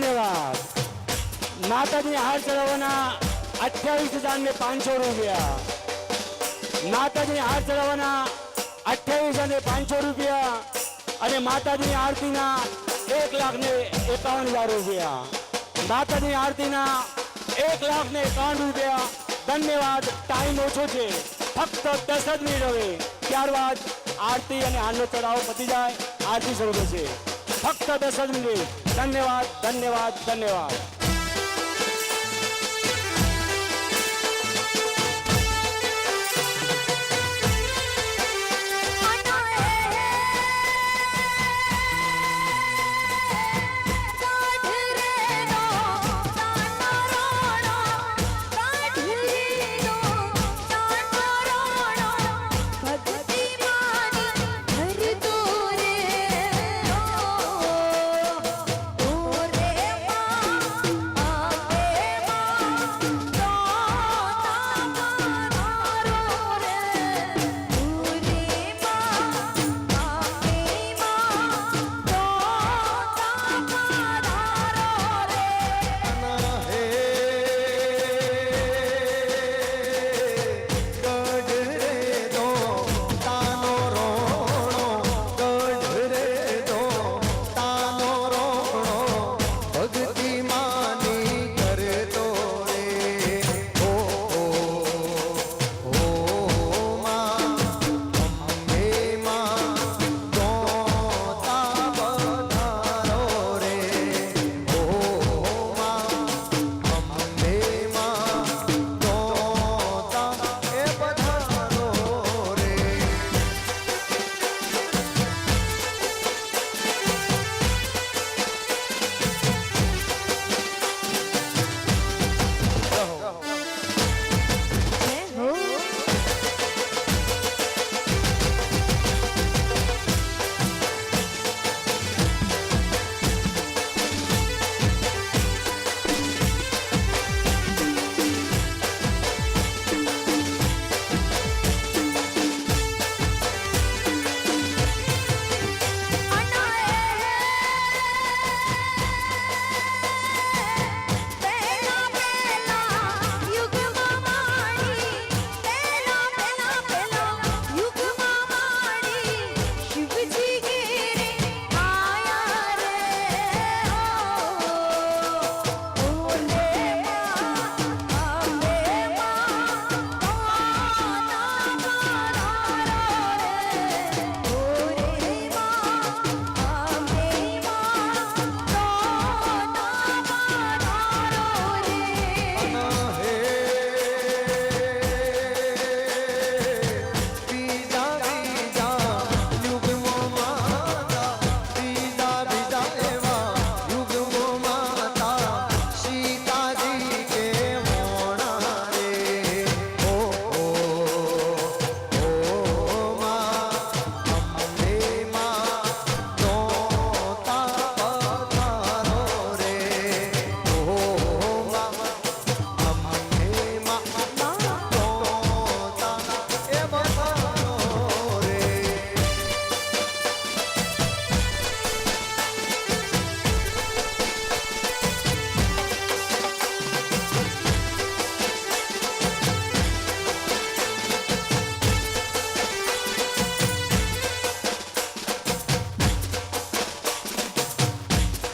ધન્યવાદ. માતાજીને હાર ચડાવવાના 28,500 રૂપિયા. માતાજીને હાર ચડાવવાના 28,500 રૂપિયા અને માતાજીની આરતીના 1,51,000 રૂપિયા. માતાજીની આરતીના 1,51,000 રૂપિયા. ધન્યવાદ. ટાઈમ ઓછો છે, ફક્ત 10 જ મિનિટ હવે. ત્યારબાદ આરતી અને હારનો ચડાવો પતી જાય, આરતી શરૂ થશે. ફક્ત 10 જ મિનિટ. ધન્યવાદ, ધન્યવાદ, ધન્યવાદ.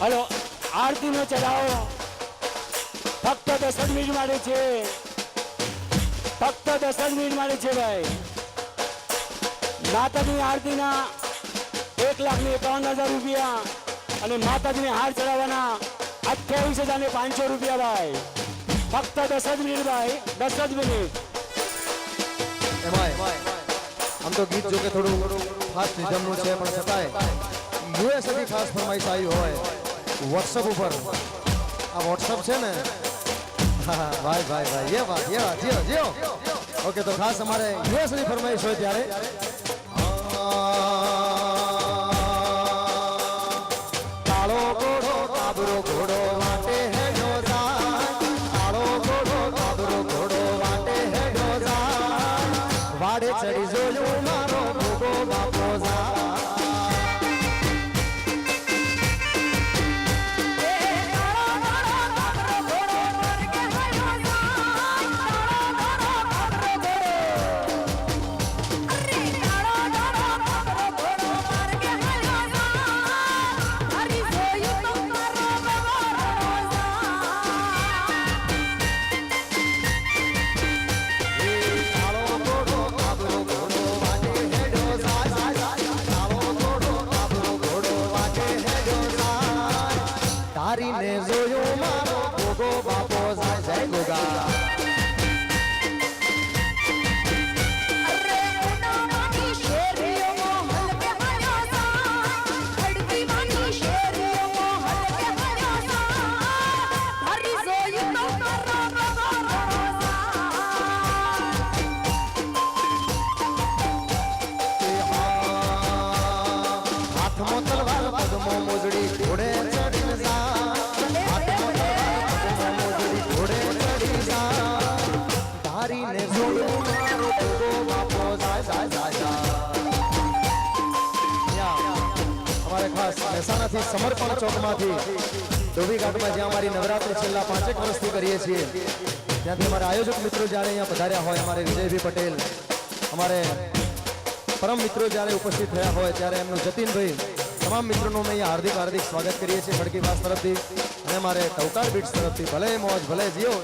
હલો, આરતીનો ચડાવો ફક્ત 10 મિનિટ માટે છે. ફક્ત 10 મિનિટ માટે છે ભાઈ. માતાજીની આરતીના 1,51,000 રૂપિયા અને માતાજીને હાર ચડાવવાના 28,500 રૂપિયા ભાઈ. ફક્ત 10 જ મિનિટ ભાઈ, 10 જ મિનિટ. આમ તો ગીત જો કે થોડું ફાસ્ટ રીધમનું છે પણ છતાંય યુએસથી ખાસ ફરમાઈશ આવી હોય વોટ્સઅપ ઉપર. આ વોટ્સઅપ છે ને, ભાઈ ભાઈ ભાઈ, એ વાત જીઓ જીઓ. ઓકે, તો ખાસ અમારે યુએસની ફરમાઈશ હોય ત્યારે કાળો ઘોડો કાબરો ઘોડો વાટે હેડો જાય, કાળો ઘોડો કાબરો ઘોડો વાટે હેડો જાય, વાડે ચડી જોયું મારો ભોગો બાપો જાય. ખાસ મહેસાણાથી સમર્પણ ચોકમાંથી ધોબી ઘાટમાં જ્યાં અમારી નવરાત્રી છેલ્લા 5 વર્ષથી કરીએ છીએ ત્યાંથી અમારા આયોજક મિત્રો જ્યારે અહીંયા પધાર્યા હોય અમારે વિજયભાઈ પટેલ અમારે પરમ મિત્રો જ્યારે ઉપસ્થિત થયા હોય ત્યારે એમનું જતીનભાઈ તમામ મિત્રોનું અમે અહીંયા હાર્દિક હાર્દિક સ્વાગત કરીએ છીએ ખડકી વાસ તરફથી અને અમારે ટવકાર બીટ્સ તરફથી ભલે મોજ ભલે જીઓ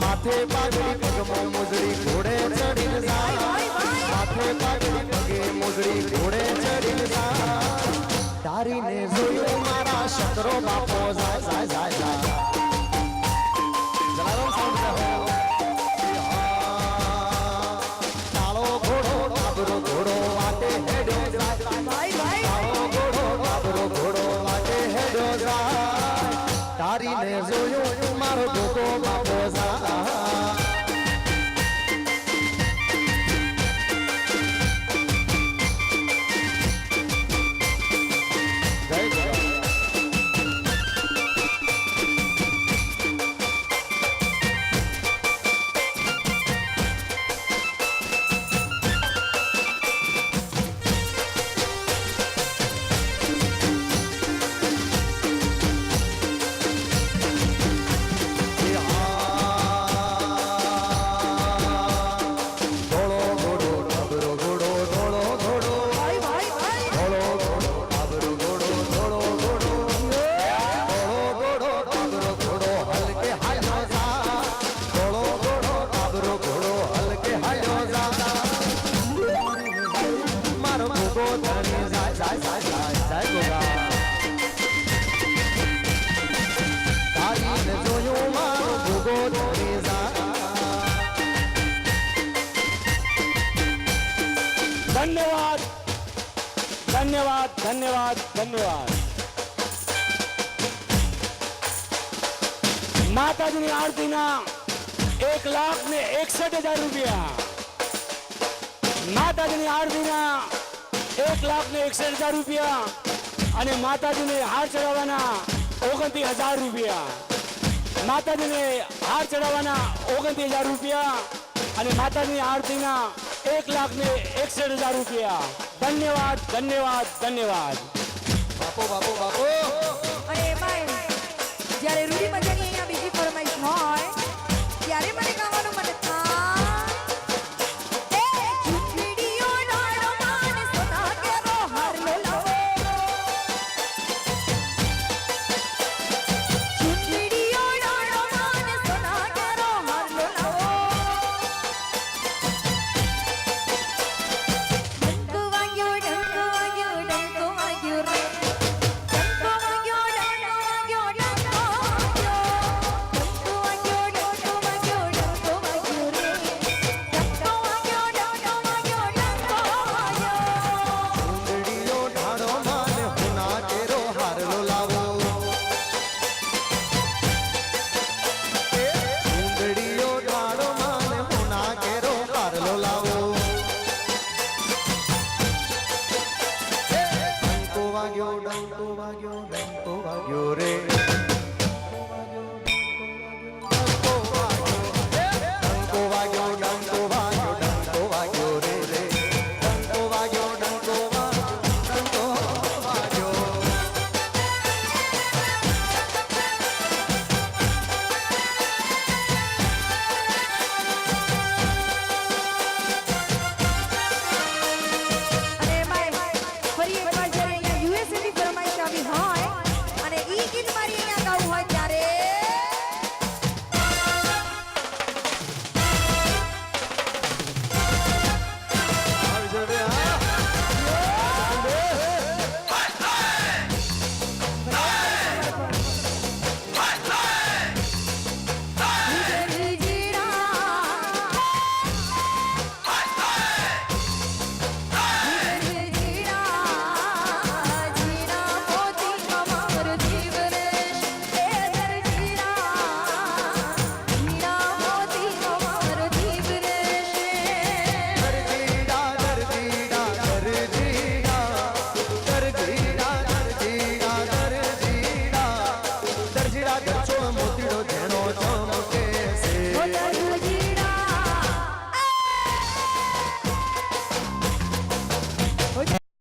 માથે પાઘડી પગમાં મોજડી ઘોડે ચડીને જાય માથે પાઘડી પગે મોજડી ઘોડે ચડીને જાય તારીને જોયું મારા શકરો બાપો જાય જાય જાય જાય જલારામ સાઉન્ડ રહો કાળો ઘોડો કાબરો ઘોડો વાટે હેડ્યો જાય ભાઈ ભાઈ કાળો ઘોડો કાબરો ઘોડો વાટે હેડ્યો જાય તારીને જોયું મારો ગોગો બાપો જાય ધન્યવાદ ધન્યવાદ ધન્યવાદ ધન્યવાદ માતાજીની આરતીના 1,61,000 રૂપિયા માતાજીની આરતીના 1,61,000 રૂપિયા અને માતાજીને હાર ચડાવવાના 29,000 રૂપિયા માતાજીને હાર ચડાવવાના 29,000 રૂપિયા અને માતાજીની આરતીના 1,61,000 રૂપિયા ધન્યવાદ ધન્યવાદ ધન્યવાદ બાપો બાપો બાપો અને એમાં જ્યારે રૂડી મજાની અહીંયા બીજી ફરમાઈશ હોય